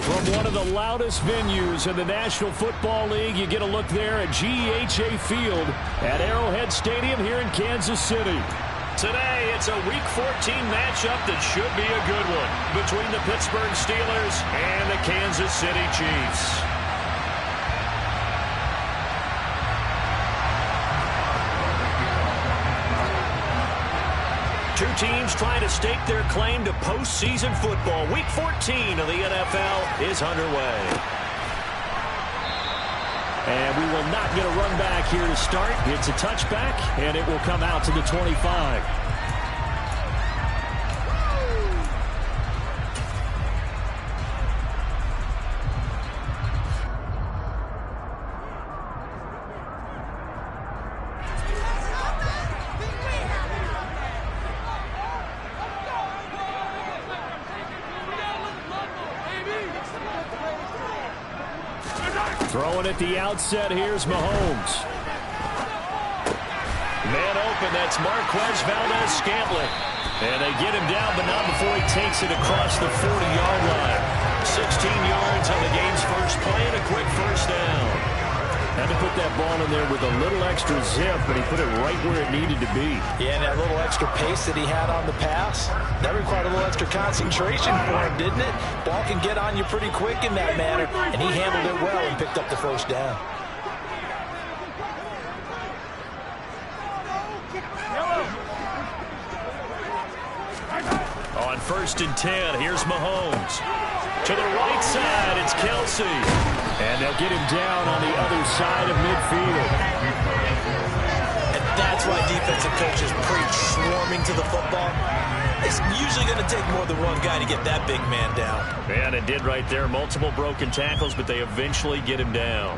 From one of the loudest venues in the National Football League, you get a look there at GEHA Field at Arrowhead Stadium here in Kansas City. Today, it's a Week 14 matchup that should be a good one between the Pittsburgh Steelers and the Kansas City Chiefs. Two teams trying to stake their claim to postseason football. Week 14 of the NFL is underway. And we will not get a run back here to start. It's a touchback, and it will come out to the 25. Throwing at the outset, here's Mahomes. Man open, that's Marquez Valdez-Scantling. And they get him down, but not before he takes it across the 40-yard line. 16 yards on the game's first play and a quick first down. Had to put that ball in there with a little extra zip, but he put it right where it needed to be. Yeah, and that little extra pace that he had on the pass, that required a little extra concentration for him, didn't it? Ball can get on you pretty quick in that manner, and he handled it well and picked up the first down. On 1st and 10, here's Mahomes. To the right side, it's Kelsey. And they'll get him down on the other side of midfield. And that's why defensive coaches preach swarming to the football. It's usually going to take more than one guy to get that big man down. And it did right there. Multiple broken tackles, but they eventually get him down.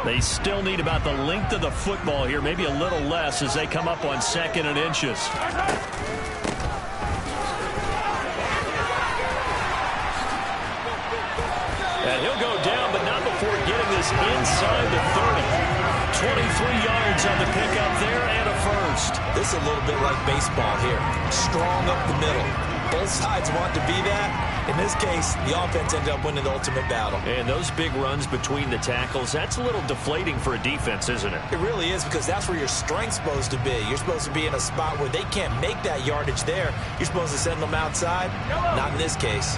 They still need about the length of the football here, maybe a little less as they come up on 2nd and inches. And he'll go down, but not before getting this inside the 30. 23 yards on the pickup there and a first. This is a little bit like baseball here. Strong up the middle. Both sides want to be that. In this case, the offense ended up winning the ultimate battle. And those big runs between the tackles, that's a little deflating for a defense, isn't it? It really is, because that's where your strength's supposed to be. You're supposed to be in a spot where they can't make that yardage there. You're supposed to send them outside. Not in this case.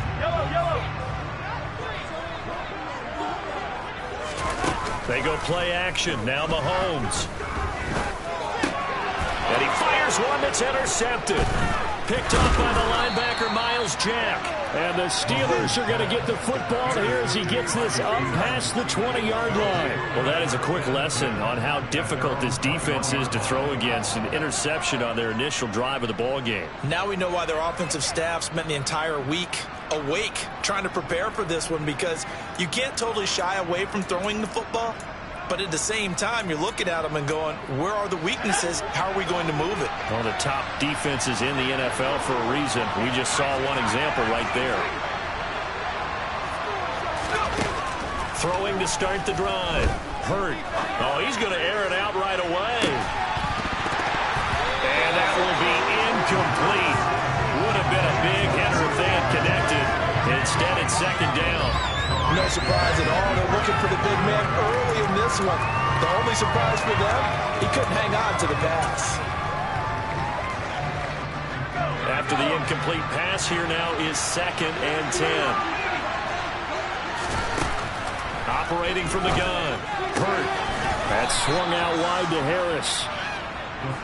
They go play action. Now Mahomes. And he fires one that's intercepted. Picked up by the linebacker, Miles Jack. And the Steelers are going to get the football here as he gets this up past the 20-yard line. Well, that is a quick lesson on how difficult this defense is to throw against. An interception on their initial drive of the ball game. Now we know why their offensive staff spent the entire week awake trying to prepare for this one, because you can't totally shy away from throwing the football. But at the same time, you're looking at them and going, where are the weaknesses? How are we going to move it? Well, the top defenses in the NFL for a reason. We just saw one example right there. Throwing to start the drive. Hurt. Oh, he's going to air it out right away. And that will be incomplete. Would have been a big hitter if they had connected. Instead, it's 2nd down. No surprise at all. They're looking for the big man early in this one. The only surprise for them, he couldn't hang on to the pass. After the incomplete pass, here now is 2nd and 10. Operating from the gun. Hurt. That's swung out wide to Harris.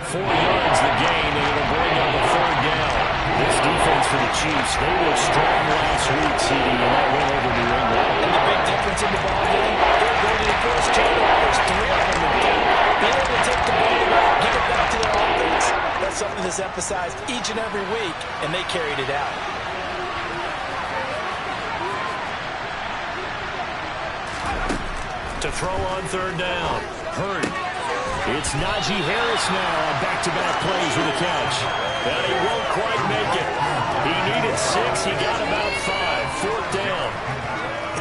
4 yards the gain, and it'll bring up a 3rd down. This defense for the Chiefs, they were strong last week, CD, and that went over New England. And the big difference in the ball game, their ability to force turnovers, 3 of them in the game. Being able to take the ball away, give it back to their offense. That's something that's emphasized each and every week, and they carried it out. To throw on 3rd down. Hurt. It's Najee Harris now on back-to-back plays with a catch. And he won't quite make it. He needed 6. He got about 5. 4th down.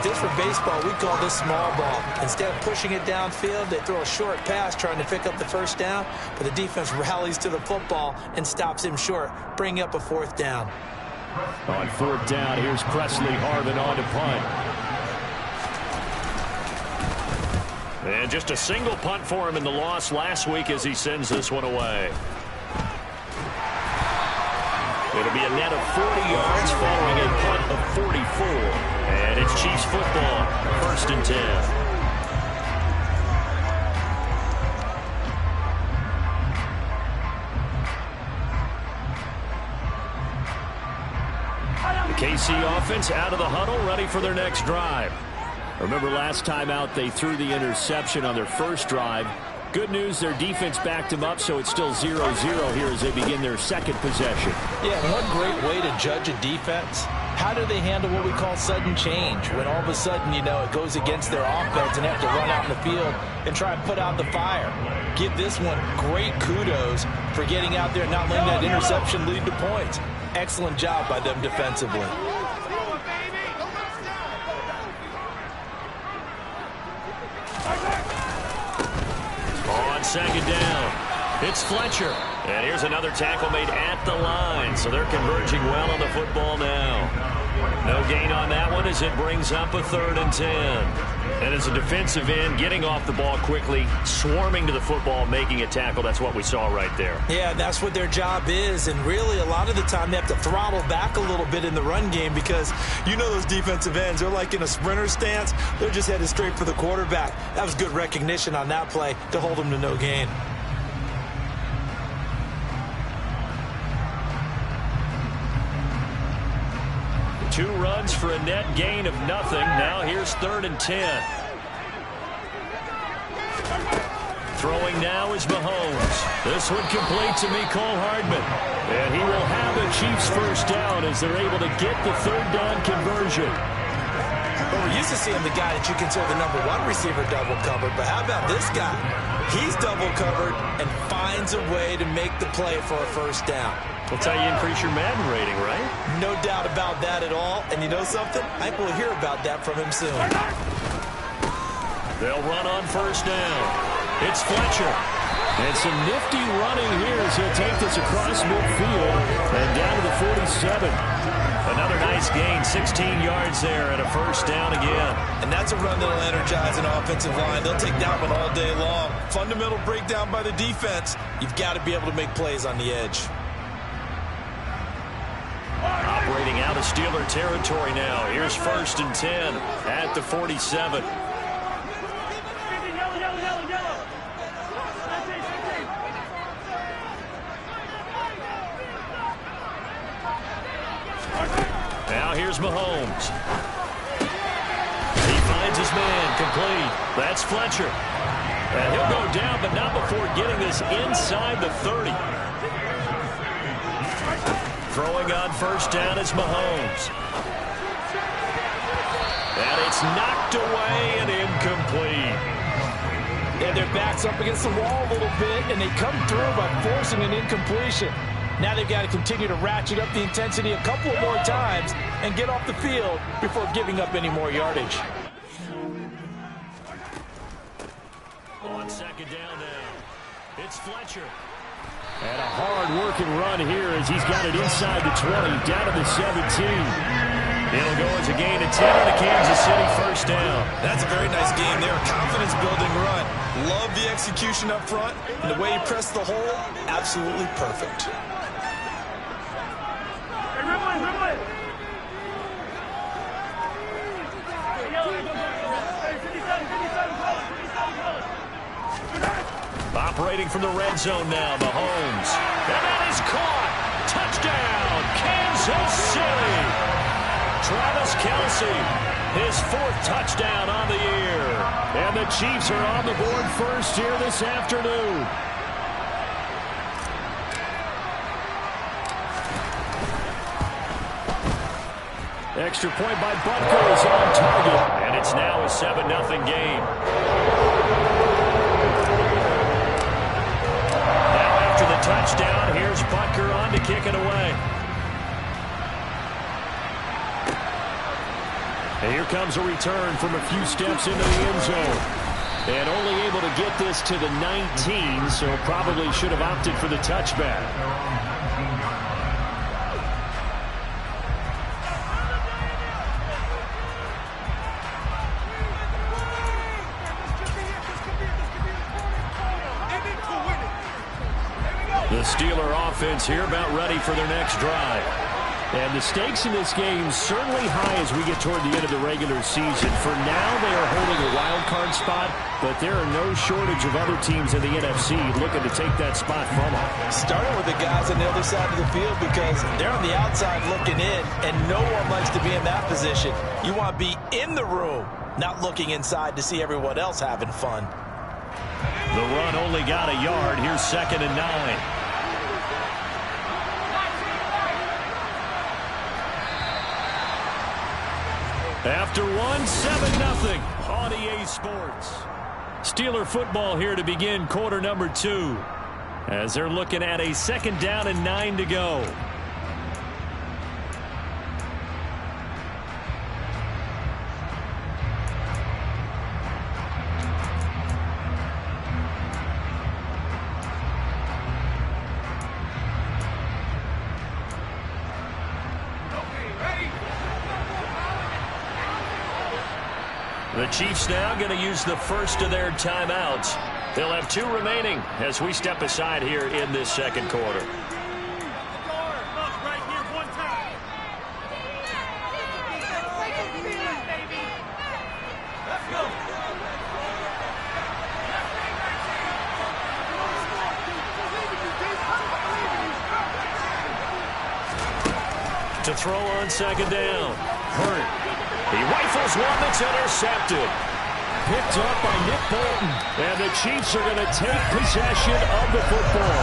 this for baseball, we call this small ball. Instead of pushing it downfield, they throw a short pass trying to pick up the first down, but the defense rallies to the football and stops him short, bringing up a fourth down. On fourth down, here's Presley Harvin on to punt. And just a single punt for him in the loss last week as he sends this one away. It'll be a net of 40 yards following a punt of 44. And it's Chiefs football, 1st and 10. The KC offense out of the huddle, ready for their next drive. Remember last time out they threw the interception on their first drive. Good news, their defense backed them up, so it's still 0-0 here as they begin their second possession. Yeah, one great way to judge a defense. How do they handle what we call sudden change? When all of a sudden, you know, it goes against their offense and they have to run out in the field and try and put out the fire. Give this one great kudos for getting out there and not letting that interception lead to points. Excellent job by them defensively. Second down. It's Fletcher. And here's another tackle made at the line. So they're converging well on the football now. No gain on that one as it brings up a 3rd and 10. And as a defensive end, getting off the ball quickly, swarming to the football, making a tackle. That's what we saw right there. Yeah, that's what their job is. And really, a lot of the time, they have to throttle back a little bit in the run game because you know those defensive ends, they're like in a sprinter stance. They're just headed straight for the quarterback. That was good recognition on that play to hold them to no gain. Two runs for a net gain of nothing. Now here's 3rd and 10. Throwing now is Mahomes. This one complete to Mecole Hardman. And he will have a Chiefs first down as they're able to get the 3rd down conversion. Well, we're used to seeing the guy that you consider the #1 receiver double covered, but how about this guy? He's double covered and finds a way to make the play for a first down. That's how you increase your Madden rating, right? No doubt about that at all. And you know something? I think we'll hear about that from him soon. They'll run on first down. It's Fletcher. And some nifty running here as he'll take this across midfield and down to the 47. Another nice gain, 16 yards there and a first down again. And that's a run that'll energize an offensive line. They'll take that one all day long. Fundamental breakdown by the defense. You've got to be able to make plays on the edge. Operating out of Steeler territory now. Here's 1st and 10 at the 47. Now here's Mahomes. He finds his man complete. That's Fletcher. And he'll go down, but not before getting this inside the 30. Throwing on first down is Mahomes. And it's knocked away and incomplete. Yeah, their back's up against the wall a little bit, and they come through by forcing an incompletion. Now they've got to continue to ratchet up the intensity a couple of more times and get off the field before giving up any more yardage. On second down now, it's Fletcher. And a hard-working run here as he's got it inside the 20, down to the 17. It'll go as a gain of 10 on the Kansas City first down. That's a very nice game there. Confidence-building run. Love the execution up front. And the way he pressed the hole, absolutely perfect. Operating from the red zone now, Mahomes. And that is caught. Touchdown, Kansas City. Travis Kelce, his 4th touchdown on the year. And the Chiefs are on the board first here this afternoon. Extra point by Butker is on target. And it's now a 7-0 game. After the touchdown, here's Butker on to kick it away. And here comes a return from a few steps into the end zone. And only able to get this to the 19, so probably should have opted for the touchback. The Steeler offense here about ready for their next drive. And the stakes in this game certainly high as we get toward the end of the regular season. For now, they are holding a wild card spot, but there are no shortage of other teams in the NFC looking to take that spot from them. Starting with the guys on the other side of the field because they're on the outside looking in, and no one likes to be in that position. You want to be in the room, not looking inside to see everyone else having fun. The run only got a yard. Here's 2nd and 9. After 7-0 on EA Sports. Steeler football here to begin quarter number 2. As they're looking at a 2nd down and 9 to go. The Chiefs now going to use the first of their timeouts. They'll have 2 remaining as we step aside here in this second quarter. To throw on 2nd down. Hurt. He rifles one that's intercepted. Picked up by Nick Bolton. And the Chiefs are going to take possession of the football.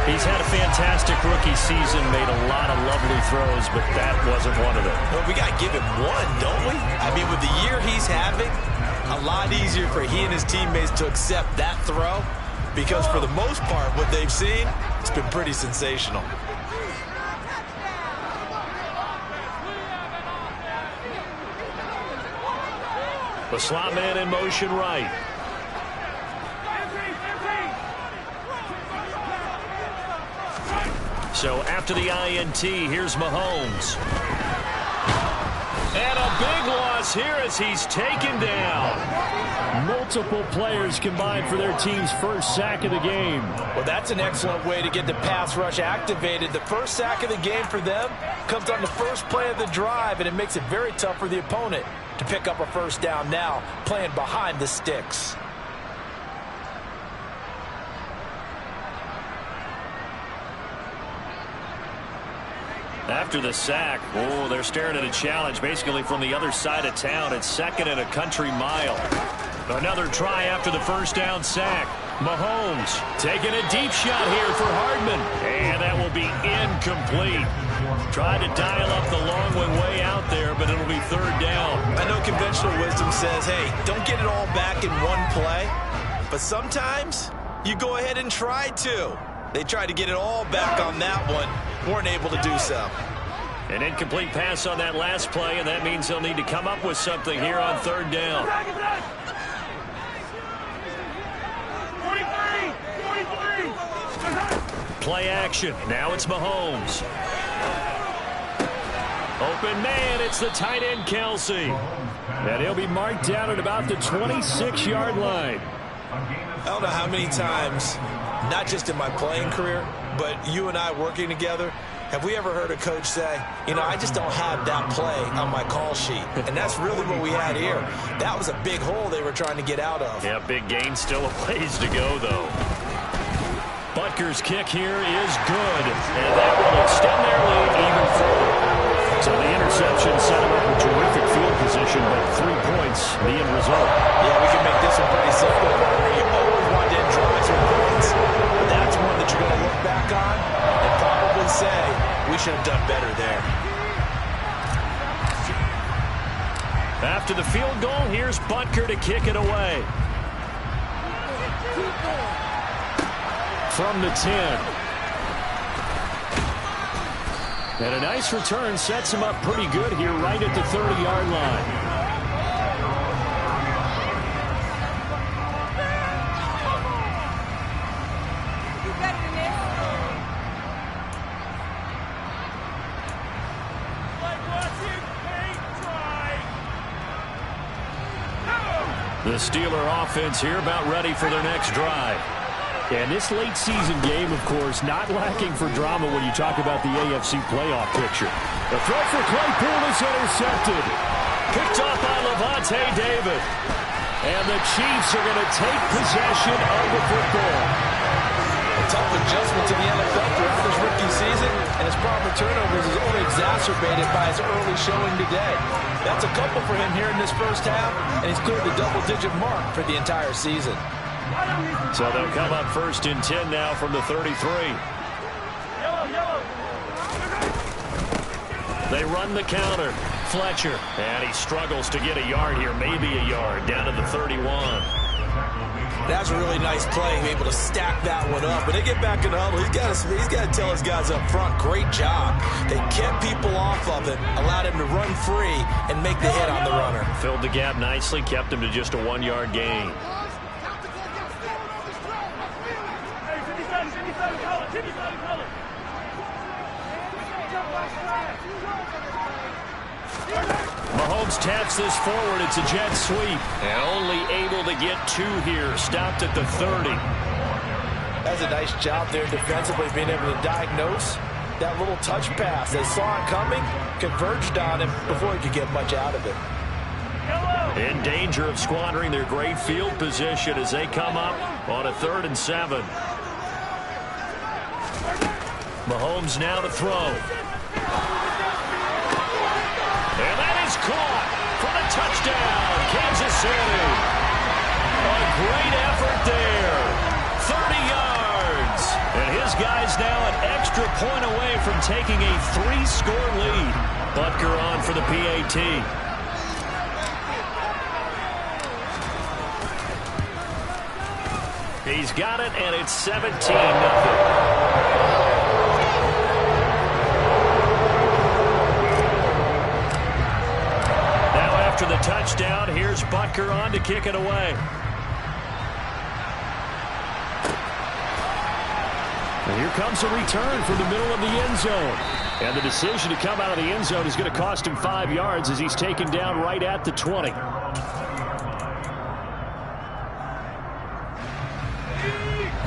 He's had a fantastic rookie season, made a lot of lovely throws, but that wasn't one of them. Well, we got to give him one, don't we? I mean, with the year he's having, a lot easier for he and his teammates to accept that throw because for the most part, what they've seen, it's been pretty sensational. The slot man in motion right. So after the INT, here's Mahomes. And a big loss here as he's taken down. Multiple players combined for their team's first sack of the game. Well, that's an excellent way to get the pass rush activated. The first sack of the game for them comes on the first play of the drive, and it makes it very tough for the opponent to pick up a first down now, playing behind the sticks. After the sack, they're staring at a challenge basically from the other side of town. It's 2nd and a country mile. Another try after the first down sack. Mahomes taking a deep shot here for Hardman. And that will be incomplete. Tried to dial up the long one way out there, but it'll be 3rd down. I know conventional wisdom says, hey, don't get it all back in one play. But sometimes you go ahead and try to. They tried to get it all back on that one. Weren't able to do so. An incomplete pass on that last play, and that means they'll need to come up with something here on 3rd down. Play action. Now it's Mahomes. Open man, it's the tight end, Kelsey. And he'll be marked down at about the 26-yard line. I don't know how many times, not just in my playing career, but you and I working together, have we ever heard a coach say, you know, I just don't have that play on my call sheet. And that's really what we had here. That was a big hole they were trying to get out of. Yeah, big gain, still a ways to go, though. Butker's kick here is good, and that will extend their lead even further. So the interception set him up in terrific field position, but 3 points, the end result. Yeah, we can make this one pretty simple. You always want to end drives with points, but that's one that you're going to look back on and probably say, we should have done better there. After the field goal, here's Butker to kick it away. From the 10. And a nice return sets him up pretty good here right at the 30-yard line. The Steeler offense here about ready for their next drive. And this late season game, of course, not lacking for drama when you talk about the AFC playoff picture. The throw for Claypool is intercepted. Picked off by Levante David. And the Chiefs are going to take possession of the football. A tough adjustment to the NFL throughout this rookie season, and his problem with turnovers is only exacerbated by his early showing today. That's a couple for him here in this first half, and he's cleared the double-digit mark for the entire season. So they'll come up 1st and 10 now from the 33. They run the counter. Fletcher, and he struggles to get a yard here, maybe a yard, down to the 31. That's a really nice play, able to stack that one up. When they get back in the huddle, he's got to tell his guys up front, great job. They kept people off of him, allowed him to run free and make the hit on the runner. Filled the gap nicely, kept him to just a 1-yard gain. Mahomes taps this forward. It's a jet sweep. And only able to get 2 here. Stopped at the 30. That's a nice job there defensively, being able to diagnose that little touch pass. They saw it coming, converged on him before he could get much out of it. In danger of squandering their great field position as they come up on a 3rd and 7. Mahomes now to throw. And that is caught for the touchdown, Kansas City. A great effort there. 30 yards. And his guys now an extra point away from taking a 3-score lead. Butker on for the PAT. He's got it, and it's 17-0. After the touchdown, here's Butker on to kick it away. And here comes a return from the middle of the end zone. And the decision to come out of the end zone is going to cost him 5 yards as he's taken down right at the 20.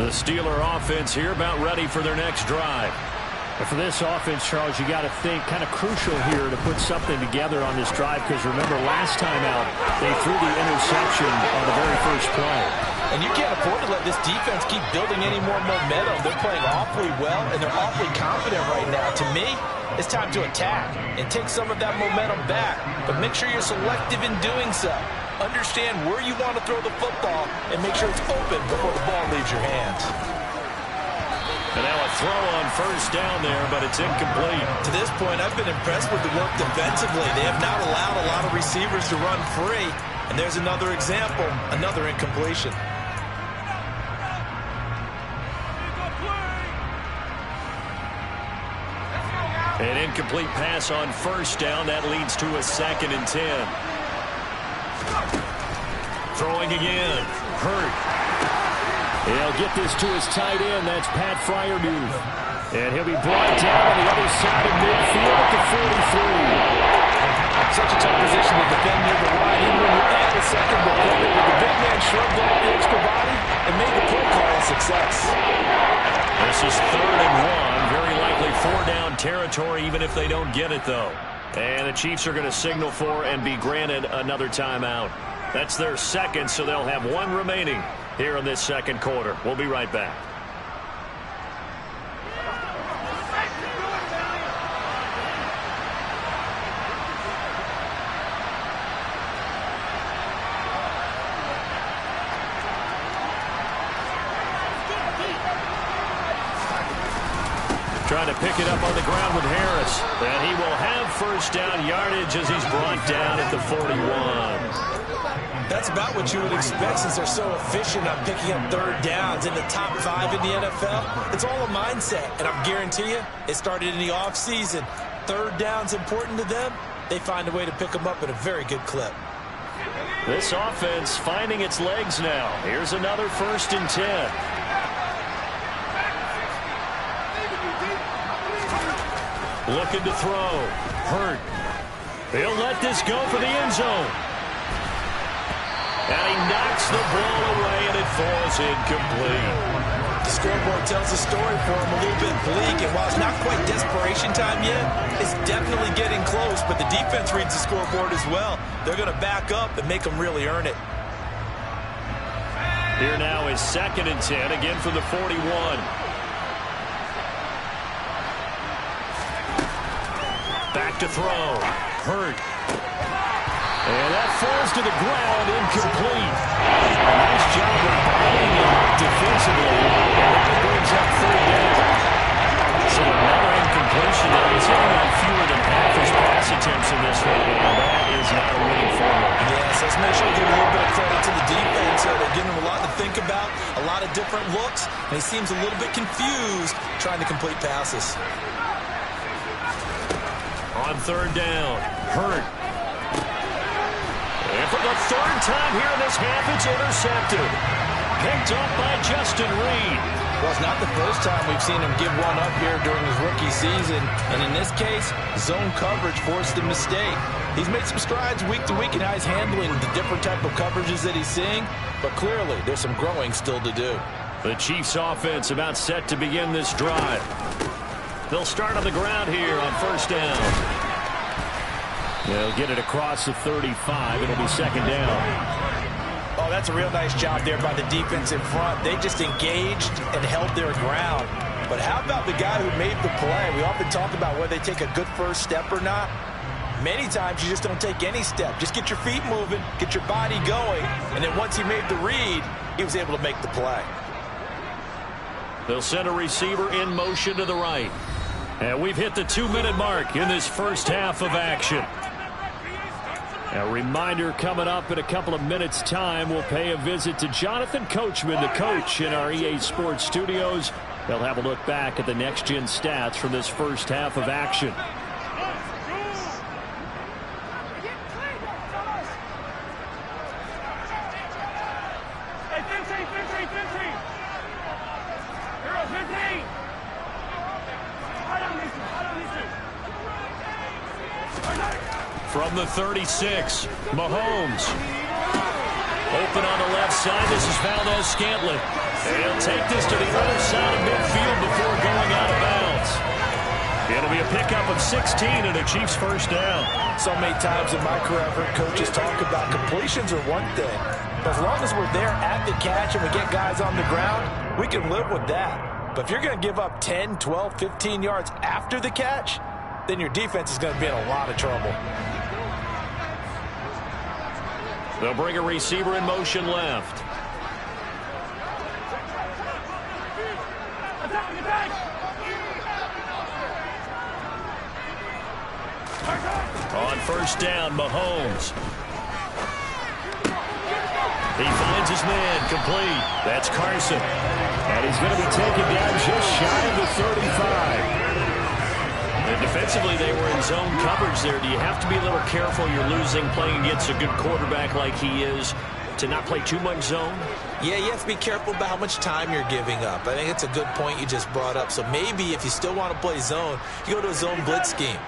The Steeler offense here about ready for their next drive. And for this offense, Charles, you got to think kind of crucial here to put something together on this drive, because remember last time out they threw the interception on the very first play. And you can't afford to let this defense keep building any more momentum. They're playing awfully well, and they're awfully confident right now. To me, it's time to attack and take some of that momentum back. But make sure you're selective in doing so. Understand where you want to throw the football and make sure it's open before the ball leaves your hands. And now a throw on 1st down there, but it's incomplete. To this point, I've been impressed with the work defensively. They have not allowed a lot of receivers to run free. And there's another example, another incompletion. An incomplete pass on 1st down. That leads to a 2nd and 10. Throwing again. Hurt. He'll get this to his tight end. That's Pat Fryermuth. And he'll be brought down on the other side of midfield at the 43. Such a tough position to defend near the line, even when you're at the second. But the big man shrugged off the extra body and made the play call a success. This is 3rd and 1. Very likely 4-down territory, even if they don't get it, though. And the Chiefs are going to signal for and be granted another timeout. That's their 2nd, so they'll have 1 remaining here in this 2nd quarter. We'll be right back. Trying to pick it up on the ground with Harris. And he will have 1st down yardage as he's brought down at the 41. That's about what you would expect, since they're so efficient on picking up 3rd downs in the top 5 in the NFL. It's all a mindset, and I guarantee you it started in the offseason. third down's important to them, they find a way to pick them up at a very good clip. This offense finding its legs now. Here's another 1st and 10. Looking to throw. Hurt. He'll let this go for the end zone. And he knocks the ball away, and it falls incomplete. The scoreboard tells the story for him, a little bit bleak, and while it's not quite desperation time yet, it's definitely getting close, but the defense reads the scoreboard as well. They're going to back up and make them really earn it. Here now is 2nd and 10, again from the 41. Back to throw. Hurt. And that falls to the ground, incomplete. A nice job of buying it defensively. And that brings up 3rd down. So another incompletion there. He's hitting on fewer than half his pass attempts in this one. And that is not a winning formula. Yes, let's make sure we give a little bit of credit to the defense. They're giving him a lot to think about, a lot of different looks, and he seems a little bit confused trying to complete passes. On 3rd down, Hurt. And for the 3rd time here in this half, it's intercepted. Picked up by Justin Reed. Well, it's not the first time we've seen him give one up here during his rookie season. And in this case, zone coverage forced the mistake. He's made some strides week to week in how he's handling the different type of coverages that he's seeing. But clearly, there's some growing still to do. The Chiefs offense about set to begin this drive. They'll start on the ground here on 1st down. They'll get it across the 35. It'll be 2nd down. Oh, that's a real nice job there by the defense in front. They just engaged and held their ground. But how about the guy who made the play? We often talk about whether they take a good first step or not. Many times you just don't take any step. Just get your feet moving, get your body going, and then once he made the read, he was able to make the play. They'll send a receiver in motion to the right. And we've hit the 2-minute mark in this first half of action. A reminder, coming up in a couple of minutes' time, we'll pay a visit to Jonathan Coachman, the coach in our EA Sports studios. They'll have a look back at the next-gen stats from this first half of action. From the 36, Mahomes. Open on the left side. This is Valdez-Scantling. He'll take this to the other side of midfield before going out of bounds. It'll be a pickup of 16 and a Chiefs 1st down. So many times in my career, I've heard coaches talk about completions are one thing. But as long as we're there at the catch and we get guys on the ground, we can live with that. But if you're going to give up 10, 12, 15 yards after the catch, then your defense is going to be in a lot of trouble. They'll bring a receiver in motion left. On 1st down, Mahomes. He finds his man, complete. That's Carson. And he's going to be taken down just shy of the 35. And defensively, they were in zone coverage there. Do you have to be a little careful? You're losing, playing against a good quarterback like he is, to not play too much zone? Yeah, you have to be careful about how much time you're giving up. I think it's a good point you just brought up. So maybe if you still want to play zone, you go to a zone blitz scheme.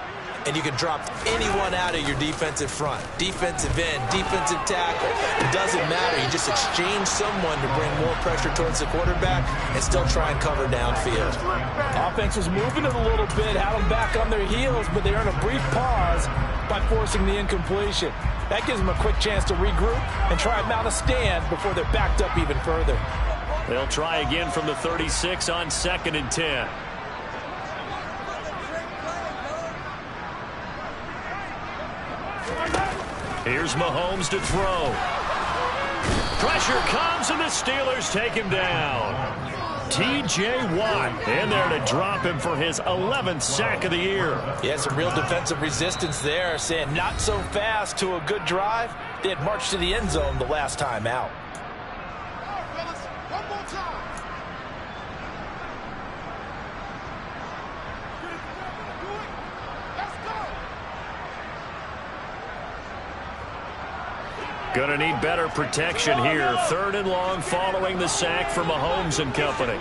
And you can drop anyone out of your defensive front. Defensive end, defensive tackle. It doesn't matter. You just exchange someone to bring more pressure towards the quarterback and still try and cover downfield. Offense was moving it a little bit, had them back on their heels, but they earned a brief pause by forcing the incompletion. That gives them a quick chance to regroup and try and mount a stand before they're backed up even further. They'll try again from the 36 on 2nd and 10. Here's Mahomes to throw. Pressure comes, and the Steelers take him down. T.J. Watt in there to drop him for his 11th sack of the year. Yeah, some real defensive resistance there, saying not so fast to a good drive. They had marched to the end zone the last time out. Going to need better protection here. 3rd and long following the sack from Mahomes and company.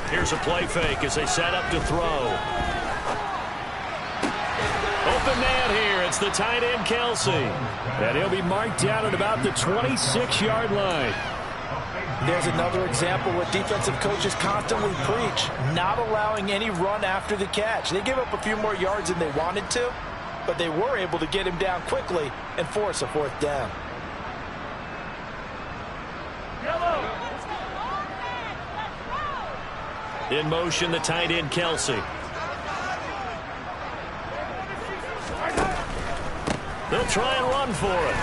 Here's a play fake as they set up to throw. Open man here. It's the tight end, Kelsey. And he'll be marked down at about the 26-yard line. There's another example where defensive coaches constantly preach, not allowing any run after the catch. They give up a few more yards than they wanted to, but they were able to get him down quickly and force a 4th down. In motion, the tight end, Kelsey. They'll try and run for it.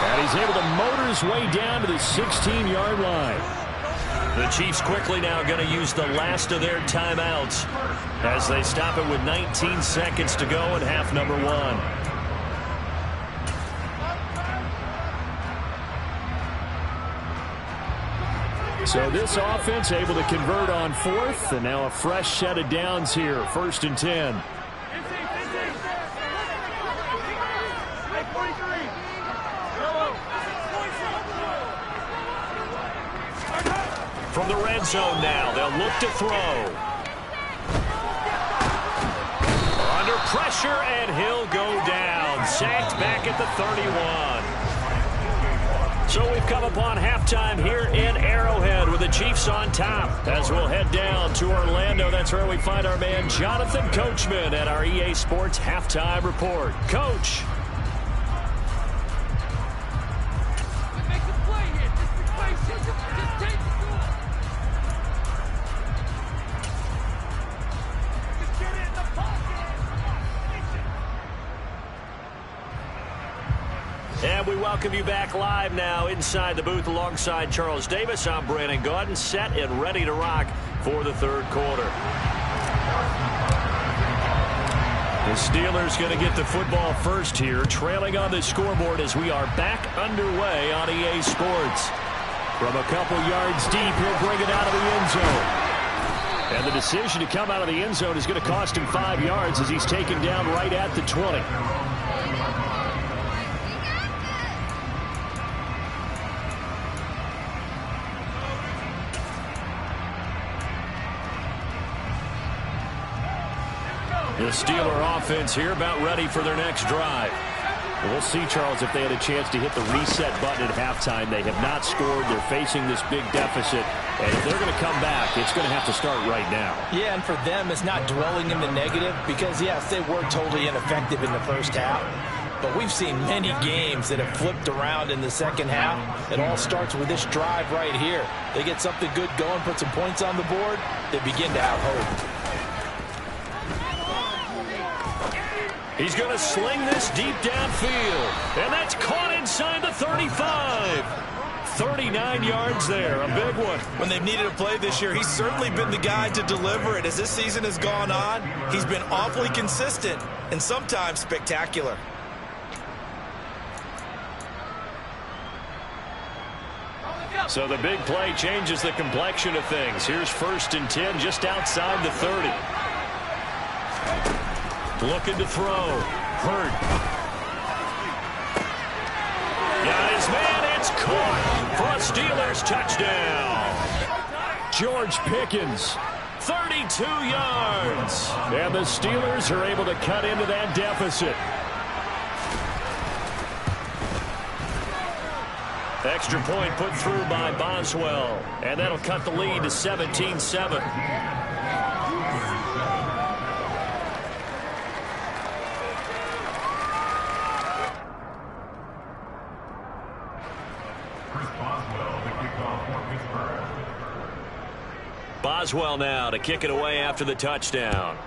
And he's able to motor his way down to the 16-yard line. The Chiefs quickly now going to use the last of their timeouts as they stop it with 19 seconds to go in half number 1. So this offense able to convert on 4th, and now a fresh set of downs here, 1st and 10. From the red zone now, they'll look to throw. Under pressure, and he'll go down. Sacked back at the 31. So we've come upon halftime here in Arrowhead with the Chiefs on top. As we'll head down to Orlando, that's where we find our man Jonathan Coachman at our EA Sports Halftime Report. Coach. And we welcome you back live now inside the booth alongside Charles Davis. I'm Brandon Gaudin, set and ready to rock for the 3rd quarter. The Steelers going to get the football first here, trailing on the scoreboard as we are back underway on EA Sports. From a couple yards deep, he'll bring it out of the end zone. And the decision to come out of the end zone is going to cost him 5 yards as he's taken down right at the 20. The Steeler offense here about ready for their next drive. We'll see, Charles, if they had a chance to hit the reset button at halftime. They have not scored. They're facing this big deficit. And if they're going to come back, it's going to have to start right now. Yeah, and for them, it's not dwelling in the negative because, yes, they were totally ineffective in the first half. But we've seen many games that have flipped around in the second half. It all starts with this drive right here. They get something good going, put some points on the board, they begin to have hope. He's going to sling this deep downfield. And that's caught inside the 35. 39 yards there, a big one. When they've needed a play this year, he's certainly been the guy to deliver it. As this season has gone on, he's been awfully consistent and sometimes spectacular. So the big play changes the complexion of things. Here's 1st and 10 just outside the 30. Looking to throw. Hurt. Got his man. It's caught for a Steelers touchdown. George Pickens, 32 yards. And the Steelers are able to cut into that deficit. Extra point put through by Boswell. And that'll cut the lead to 17-7. Boswell now to kick it away after the touchdown.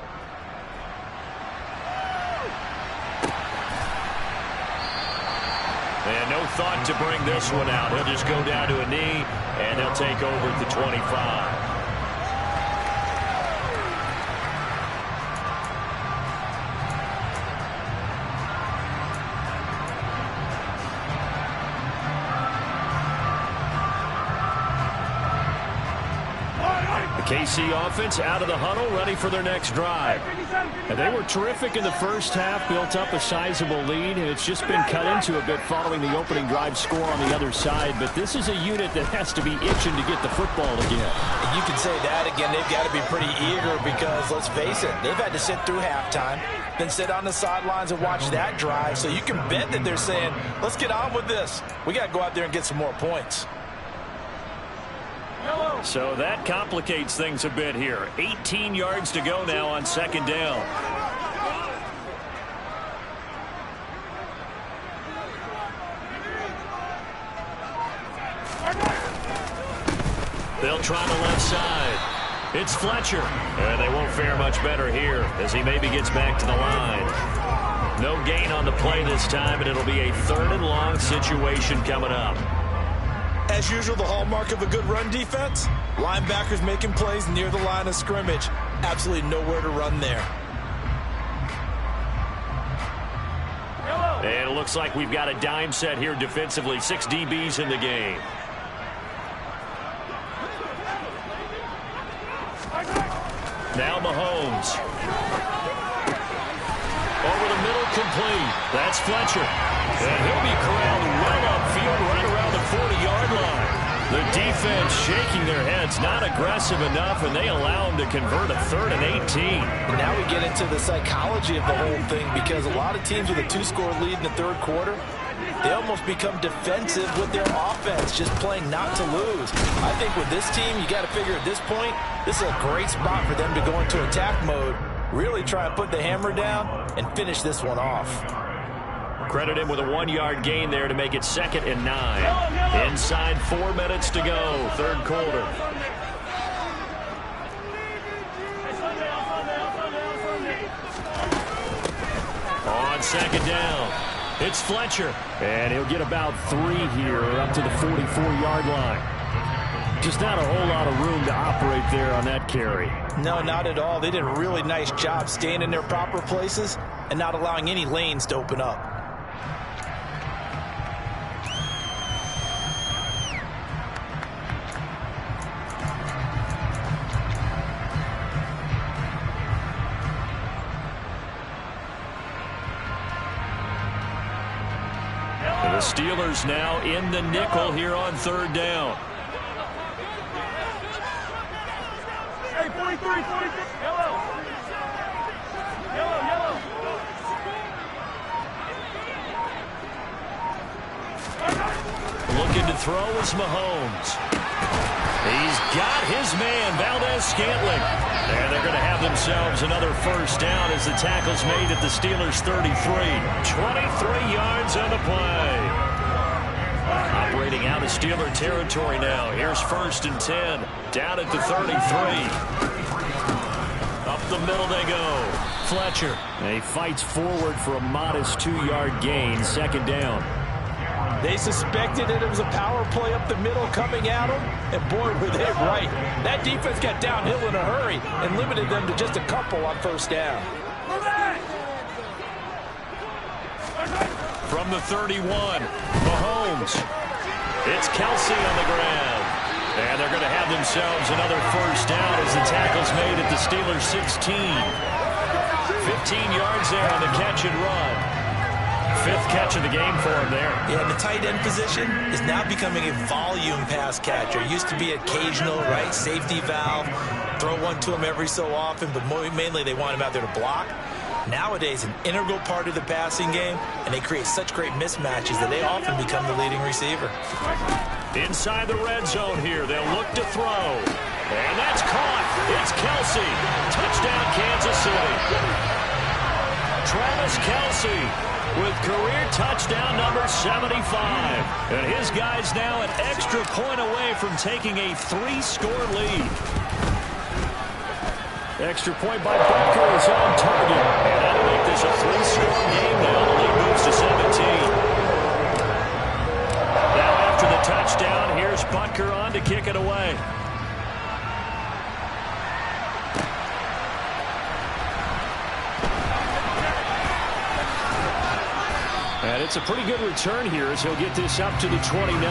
And no thought to bring this one out. He'll just go down to a knee, and he'll take over at the 25. KC offense out of the huddle, ready for their next drive. And they were terrific in the first half, built up a sizable lead, and it's just been cut into a bit following the opening drive score on the other side. But this is a unit that has to be itching to get the football again. And you can say that again. They've got to be pretty eager because, let's face it, they've had to sit through halftime, then sit on the sidelines and watch that drive. So you can bet that they're saying, let's get on with this. We got to go out there and get some more points. So that complicates things a bit here. 18 yards to go now on second down. They'll try the left side. It's Fletcher. And they won't fare much better here as he maybe gets back to the line. No gain on the play this time, and it'll be a 3rd and long situation coming up. As usual, the hallmark of a good run defense, linebackers making plays near the line of scrimmage. Absolutely nowhere to run there. And it looks like we've got a dime set here defensively. 6 DBs in the game. Now Mahomes. Over the middle, complete. That's Fletcher. And he'll be corralled well upfield right around the 40-yard line. The defense shaking their heads, not aggressive enough, and they allow him to convert a 3rd and 18. Now we get into the psychology of the whole thing because a lot of teams with a 2-score lead in the 3rd quarter, they almost become defensive with their offense, just playing not to lose. I think with this team, you got to figure at this point, this is a great spot for them to go into attack mode, really try and put the hammer down and finish this one off. Credit him with a 1-yard gain there to make it 2nd and 9. Inside 4 minutes to go, 3rd quarter. On 2nd down, it's Fletcher. And he'll get about 3 here up to the 44-yard line. Just not a whole lot of room to operate there on that carry. No, not at all. They did a really nice job staying in their proper places and not allowing any lanes to open up. The Steelers now in the nickel here on 3rd down. Hey, 43, 43. Yellow. Yellow. Looking to throw is Mahomes. He's got his man, Valdez-Scantling. And they're going to have themselves another 1st down as the tackle's made at the Steelers' 33. 23 yards on the play. Operating out of Steeler territory now. Here's 1st and 10. Down at the 33. Up the middle they go. Fletcher. And he fights forward for a modest 2-yard gain. 2nd down. They suspected that it was a power play up the middle coming at them, and boy, were they right. That defense got downhill in a hurry and limited them to just a couple on 1st down. From the 31, Mahomes. It's Kelsey on the ground. And they're going to have themselves another 1st down as the tackle's made at the Steelers' 16. 15 yards there on the catch and run. 5th catch of the game for him there. Yeah, the tight end position is now becoming a volume pass catcher. It used to be occasional, right? Safety valve. Throw one to him every so often, but mainly they want him out there to block. Nowadays, an integral part of the passing game, and they create such great mismatches that they often become the leading receiver. Inside the red zone here, they'll look to throw. And that's caught. It's Kelsey. Touchdown, Kansas City. Travis Kelsey with career touchdown number 75. And his guy's now an extra point away from taking a 3-score lead. Extra point by Butker is on target. And that'll make this a 3-score game now. The lead moves to 17. Now after the touchdown, here's Butker on to kick it away. And it's a pretty good return here as he'll get this up to the 29.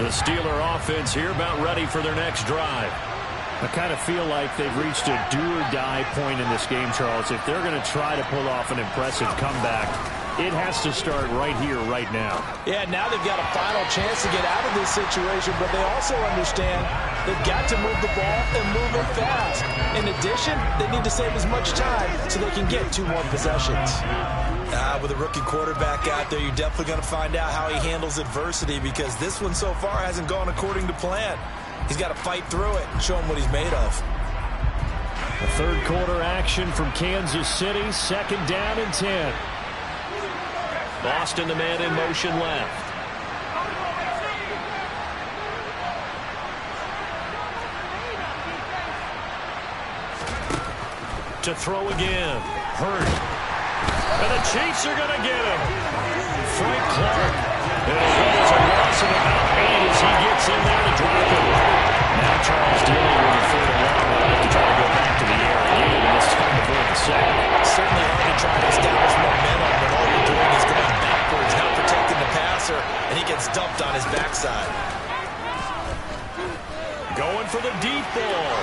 The Steeler offense here about ready for their next drive. I kind of feel like they've reached a do-or-die point in this game, Charles. If they're going to try to pull off an impressive comeback, it has to start right here, right now. Yeah, now they've got a final chance to get out of this situation, but they also understand they've got to move the ball and move it fast. In addition, they need to save as much time so they can get 2 more possessions. With a rookie quarterback out there, you're definitely going to find out how he handles adversity, because this one so far hasn't gone according to plan. He's got to fight through it and show him what he's made of. A third quarter action from Kansas City, 2nd down and 10. Boston, the man in motion left. To throw again. Hurt. And the Chiefs are going to get him. Frank Clark. And he has a loss of about 8 as he gets in there to drop him. Now Charles dealing with a 3rd and long. We'll have to try to go back to the air again. And this time to avoid the sack. Certainly hard to try to establish momentum when all you're doing is going backwards, not protecting the passer, and he gets dumped on his backside. Going for the deep ball.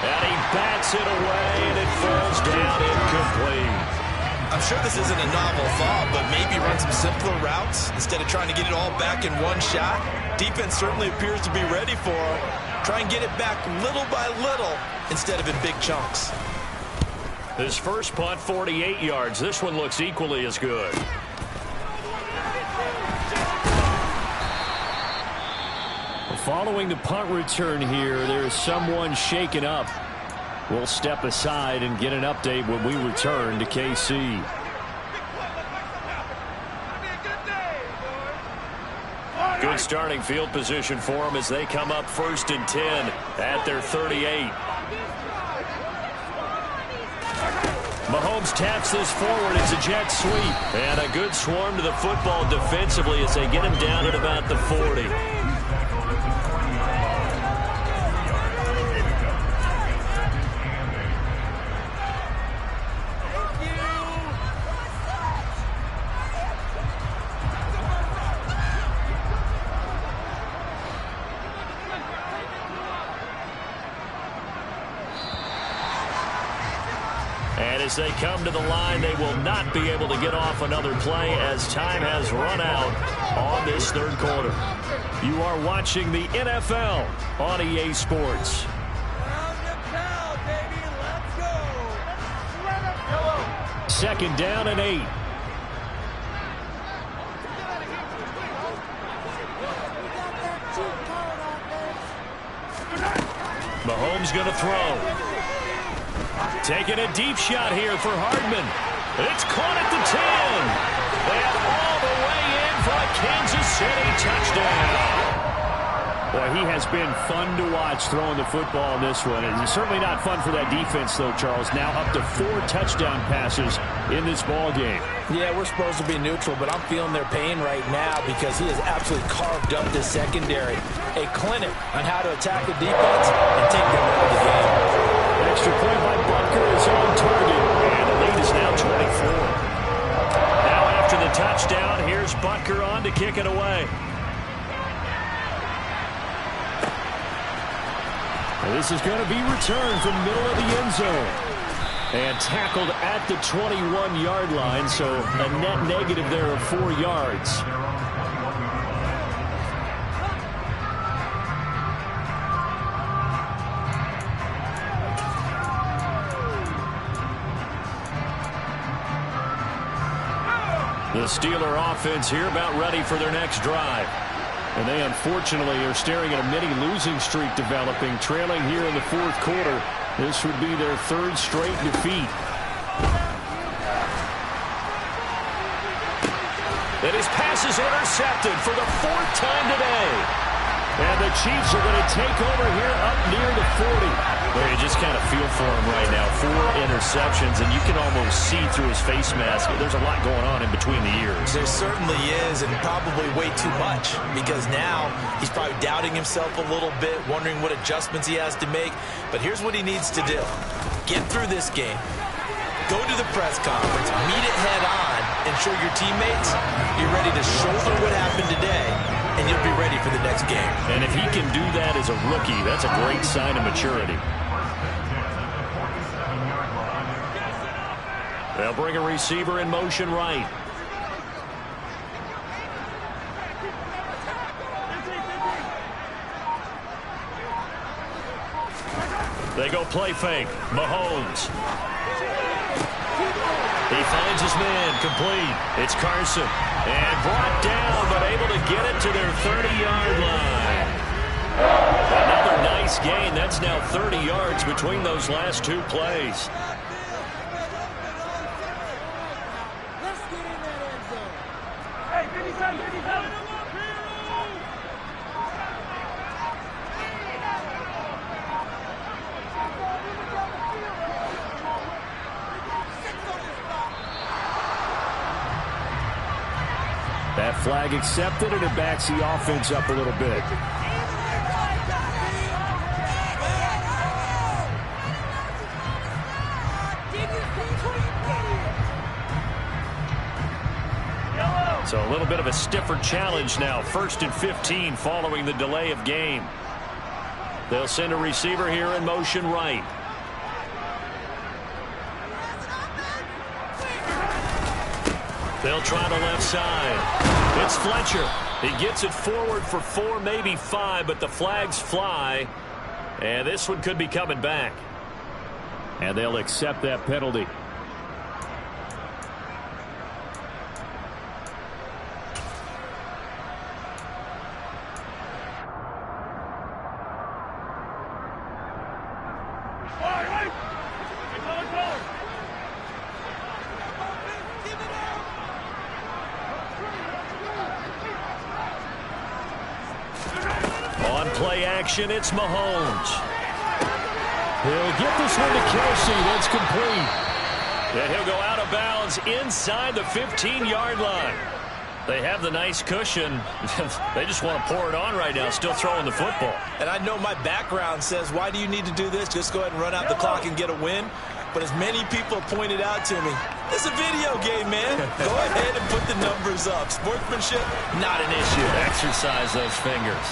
And he bats it away, and it falls down incomplete. I'm sure this isn't a novel thought, but maybe run some simpler routes instead of trying to get it all back in one shot. Defense certainly appears to be ready for him. Try and get it back little by little instead of in big chunks. His first punt, 48 yards. This one looks equally as good. Following the punt return here, there's someone shaken up. We'll step aside and get an update when we return to KC. Good starting field position for them as they come up 1st and 10 at their 38. Mahomes taps this forward. It's a jet sweep. And a good swarm to the football defensively as they get him down at about the 40. As they come to the line, they will not be able to get off another play as time has run out on this 3rd quarter. You are watching the NFL on EA Sports. 2nd down and 8. Mahomes going to throw. Taking a deep shot here for Hardman. It's caught at the 10. And all the way in for a Kansas City touchdown. Boy, he has been fun to watch throwing the football in this one. And it's certainly not fun for that defense, though, Charles. Now up to 4 touchdown passes in this ball game. Yeah, we're supposed to be neutral, but I'm feeling their pain right now because he has absolutely carved up this secondary. A clinic on how to attack the defense and take them out of the game. Extra point by Butker is on target, and the lead is now 24. Now after the touchdown, here's Butker on to kick it away. And this is going to be returned from the middle of the end zone. And tackled at the 21-yard line, so a net negative there of 4 yards. The Steeler offense here about ready for their next drive. And they unfortunately are staring at a mini losing streak developing, trailing here in the 4th quarter. This would be their 3rd straight defeat. And his pass is intercepted for the 4th time today. And the Chiefs are going to take over here up near the 40. Well, you just kind of feel for him right now. 4 interceptions, and you can almost see through his face mask. There's a lot going on in between the ears. There certainly is, and probably way too much, because now he's probably doubting himself a little bit, wondering what adjustments he has to make. But here's what he needs to do. Get through this game. Go to the press conference, meet it head on, and show your teammates you're ready to shoulder what happened today, and you'll be ready for the next game. And if he can do that as a rookie, that's a great sign of maturity. They'll bring a receiver in motion right. They go play fake. Mahomes. He finds his man, complete. It's Carson. And brought down, but able to get it to their 30-yard line. Another nice gain. That's now 30 yards between those last two plays. Let's get in that end zone. Hey, 57, 57. That flag accepted, and it backs the offense up a little bit. So a little bit of a stiffer challenge now. 1st and 15 following the delay of game. They'll send a receiver here in motion right. They'll try the left side. It's Fletcher. He gets it forward for 4, maybe 5, but the flags fly. And this one could be coming back. And they'll accept that penalty. It's Mahomes. He'll get this one to Kelsey. That's complete. And he'll go out of bounds inside the 15-yard line. They have the nice cushion. They just want to pour it on right now, still throwing the football. And I know my background says, why do you need to do this? Just go ahead and run out the clock and get a win. But as many people have pointed out to me, it's a video game, man. Go ahead and put the numbers up. Sportsmanship, not an issue. Exercise those fingers.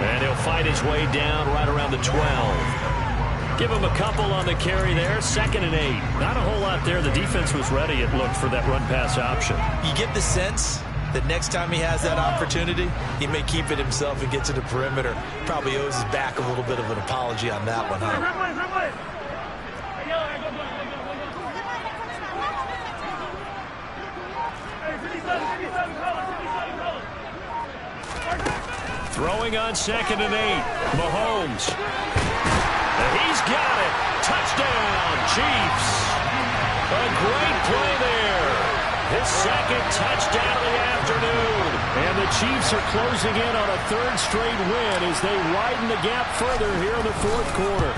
And he'll fight his way down right around the 12. Give him a couple on the carry there. 2nd and 8. Not a whole lot there. The defense was ready, it looked, for that run-pass option. You get the sense that next time he has that opportunity, he may keep it himself and get to the perimeter. Probably owes his back a little bit of an apology on that one, huh? Throwing on 2nd and 8. Mahomes. And he's got it. Touchdown, Chiefs. A great play there. His 2nd touchdown of the afternoon. And the Chiefs are closing in on a 3rd straight win as they widen the gap further here in the 4th quarter.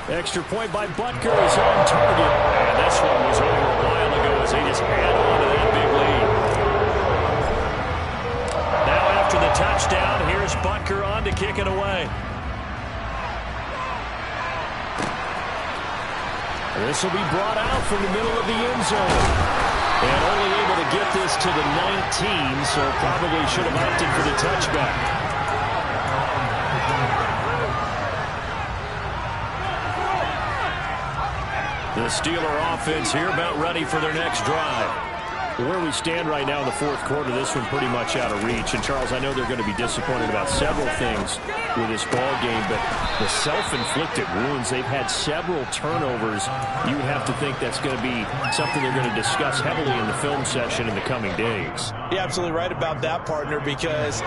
Extra point by Butker is on target. And this one was over a while ago as they just add on to that big lead. After the touchdown, here's Butker on to kick it away. This will be brought out from the middle of the end zone. And only able to get this to the 19, so probably should have opted for the touchback. The Steeler offense here about ready for their next drive. Where we stand right now in the 4th quarter, this one pretty much out of reach. And, Charles, I know they're going to be disappointed about several things with this ball game, but the self-inflicted wounds, they've had several turnovers. You would have to think that's going to be something they're going to discuss heavily in the film session in the coming days. You're absolutely right about that, partner, because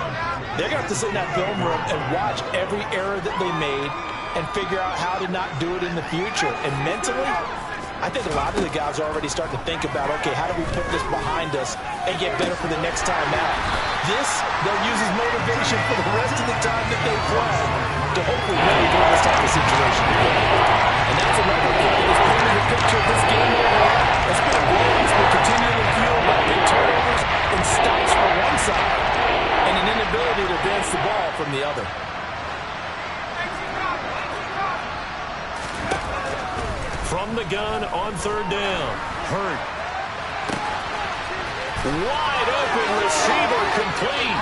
they're going to have to sit in that film room and watch every error that they made and figure out how to not do it in the future. And mentally, I think a lot of the guys are already starting to think about, okay, how do we put this behind us and get better for the next time out? This, they'll use as motivation for the rest of the time that they play to hopefully never get in this type of situation again. And that's another part of this permanent picture of this game overall. It's been a blow that's been continually fueled by big turnovers and stops from one side and an inability to advance the ball from the other. From the gun on third down. Hurt. Wide open receiver complete.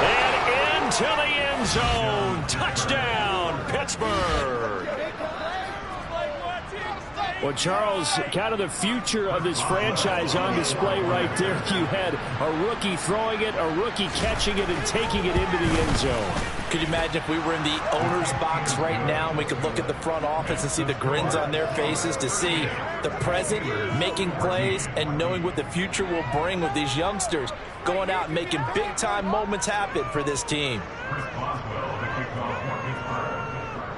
And into the end zone. Touchdown, Pittsburgh. Well, Charles, kind of the future of this franchise on display right there. You had a rookie throwing it, a rookie catching it, and taking it into the end zone. Could you imagine if we were in the owner's box right now and we could look at the front office and see the grins on their faces, to see the present making plays and knowing what the future will bring with these youngsters going out and making big-time moments happen for this team.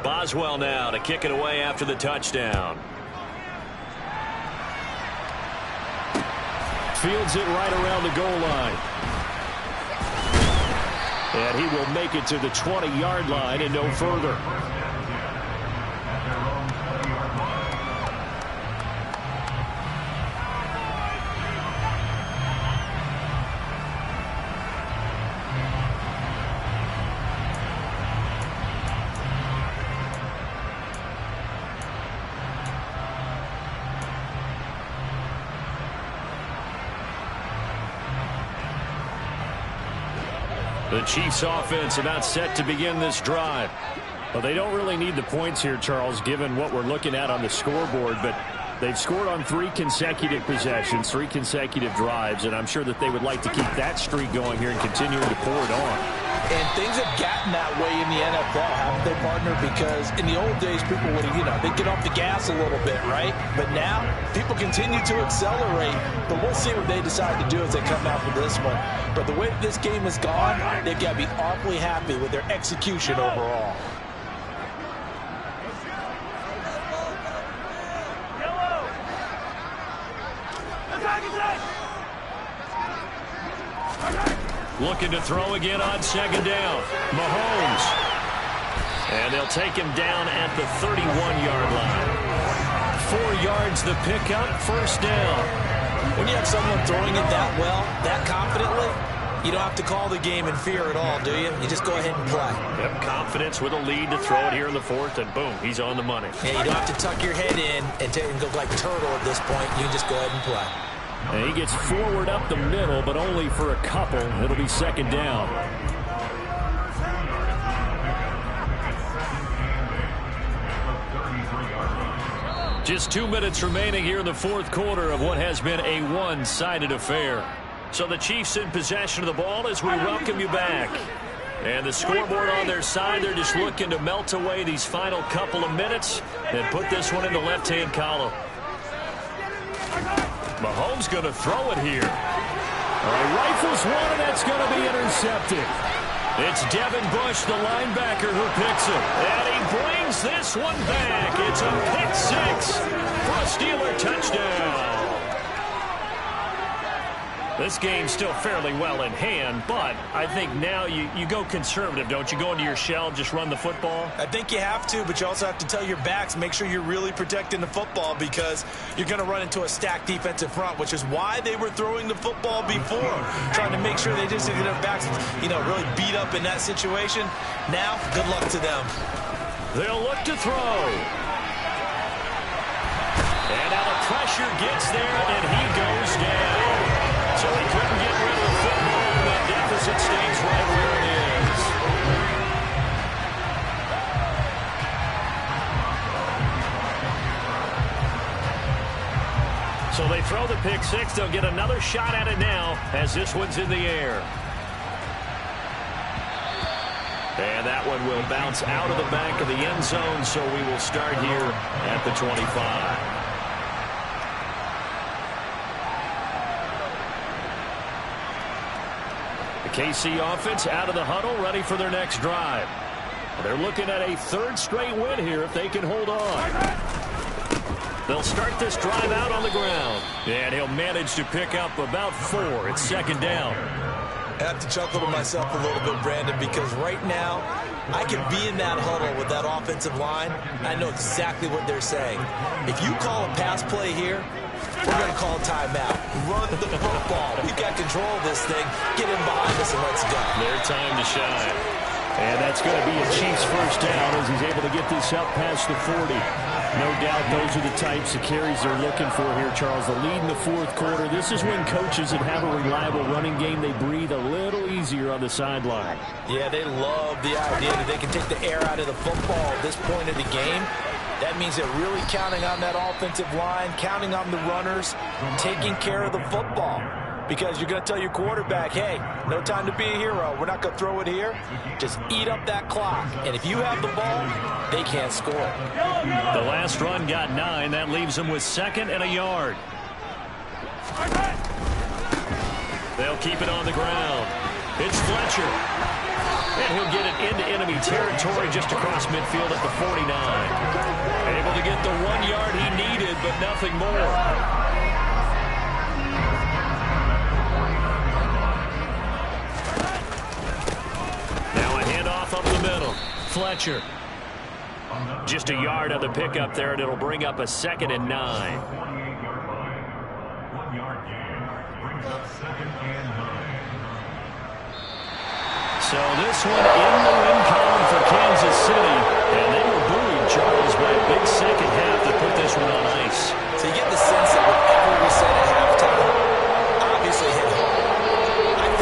Boswell now to kick it away after the touchdown. Fields it right around the goal line. And he will make it to the 20-yard line and no further. The Chiefs offense about set to begin this drive. Well, they don't really need the points here, Charles, given what we're looking at on the scoreboard, but they've scored on 3 consecutive possessions, 3 consecutive drives, and I'm sure that they would like to keep that streak going here and continuing to pour it on. And things have gotten that way in the NFL, haven't they, partner? Because in the old days, people would, they'd get off the gas a little bit, right? But now, people continue to accelerate. But we'll see what they decide to do as they come out for this one. But the way this game has gone, they've got to be awfully happy with their execution overall. Looking to throw again on second down. Mahomes. And they'll take him down at the 31-yard line. 4 yards the pickup, first down. When you have someone throwing it that well, that confidently, you don't have to call the game in fear at all, do you? You just go ahead and play. Yep, confidence with a lead to throw it here in the 4th, and boom, he's on the money. Yeah, you don't have to tuck your head in and go like turtle at this point. You just go ahead and play. And he gets forward up the middle, but only for a couple. It'll be second down. Just 2 minutes remaining here in the 4th quarter of what has been a one-sided affair. So the Chiefs in possession of the ball as we welcome you back. And the scoreboard on their side, they're just looking to melt away these final couple of minutes and put this one in the left-hand column. Mahomes going to throw it here. All right, rifles one, and that's going to be intercepted. It's Devin Bush, the linebacker, who picks it. And he brings this one back. It's a pick 6 for a Steeler touchdown. This game's still fairly well in hand, but I think now you go conservative, don't you? Go into your shell, just run the football? I think you have to, but you also have to tell your backs, make sure you're really protecting the football, because you're going to run into a stacked defensive front, which is why they were throwing the football before, trying to make sure they just get their backs, really beat up in that situation. Now, good luck to them. They'll look to throw. And now the pressure gets there, and he goes down. So he couldn't get rid of the football, and that deficit stays right where it is. So they throw the pick 6. They'll get another shot at it now as this one's in the air. And that one will bounce out of the back of the end zone, so we will start here at the 25. KC offense out of the huddle, ready for their next drive. They're looking at a 3rd straight win here if they can hold on. They'll start this drive out on the ground. And he'll manage to pick up about 4. It's second down. I have to chuckle to myself a little bit, Brandon, because right now I could be in that huddle with that offensive line. I know exactly what they're saying. If you call a pass play here, we're going to call timeout. Run the football. We've got control of this thing. Get in behind us and let's go. Their time to shine. And that's going to be a Chiefs first down as he's able to get this up past the 40. No doubt those are the types of carries they're looking for here, Charles. The lead in the fourth quarter. This is when coaches that have a reliable running game, they breathe a little easier on the sideline. Yeah, they love the idea that they can take the air out of the football at this point of the game. That means they're really counting on that offensive line, counting on the runners, taking care of the football. Because you're going to tell your quarterback, hey, no time to be a hero. We're not going to throw it here. Just eat up that clock. And if you have the ball, they can't score. The last run got 9. That leaves them with 2nd and a yard. They'll keep it on the ground. It's Fletcher. And he'll get it into enemy territory just across midfield at the 49. Able to get the 1 yard he needed, but nothing more. Up the middle. Fletcher. Just a yard on the pickup there, and it'll bring up a 2nd and 9. 1 yard gain brings up 2nd and 9. So this one in the win column for Kansas City, and they